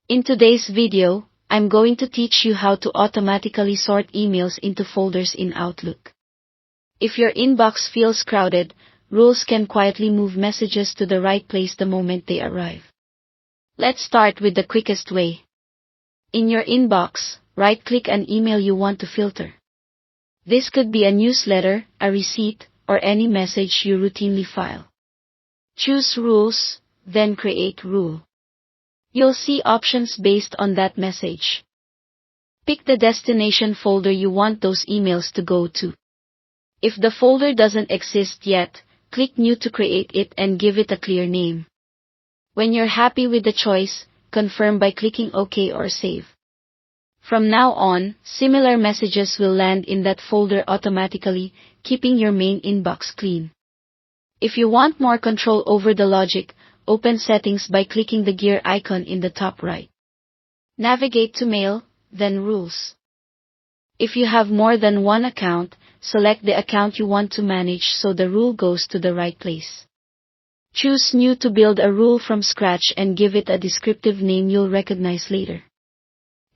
In today's video, I'm going to teach you how to automatically sort emails into folders in Outlook. If your inbox feels crowded, rules can quietly move messages to the right place the moment they arrive. Let's start with the quickest way. In your inbox, right-click an email you want to filter. This could be a newsletter, a receipt, or any message you routinely file. Choose Rules, then Create Rule. You'll see options based on that message. Pick the destination folder you want those emails to go to. If the folder doesn't exist yet, click New to create it and give it a clear name. When you're happy with the choice, confirm by clicking OK or Save. From now on, similar messages will land in that folder automatically, keeping your main inbox clean. If you want more control over the logic, open Settings by clicking the gear icon in the top right. Navigate to Mail, then Rules. If you have more than one account, select the account you want to manage so the rule goes to the right place. Choose New to build a rule from scratch and give it a descriptive name you'll recognize later.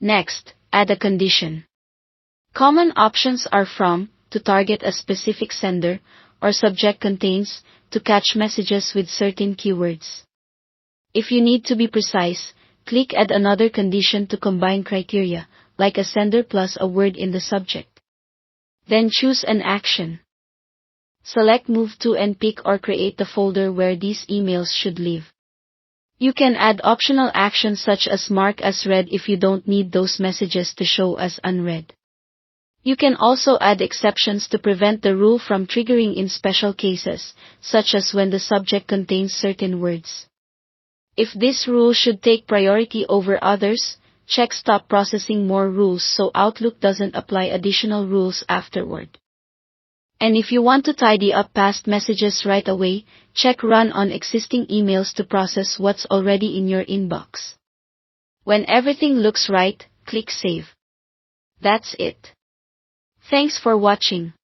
Next, add a condition. Common options are From, to target a specific sender, or Subject Contains, to catch messages with certain keywords. If you need to be precise, click Add another condition to combine criteria, like a sender plus a word in the subject. Then choose an action. Select Move to and pick or create the folder where these emails should live. You can add optional actions such as mark as read if you don't need those messages to show as unread. You can also add exceptions to prevent the rule from triggering in special cases, such as when the subject contains certain words. If this rule should take priority over others, check Stop Processing More Rules so Outlook doesn't apply additional rules afterward. And if you want to tidy up past messages right away, check Run on existing emails to process what's already in your inbox. When everything looks right, click Save. That's it. Thanks for watching.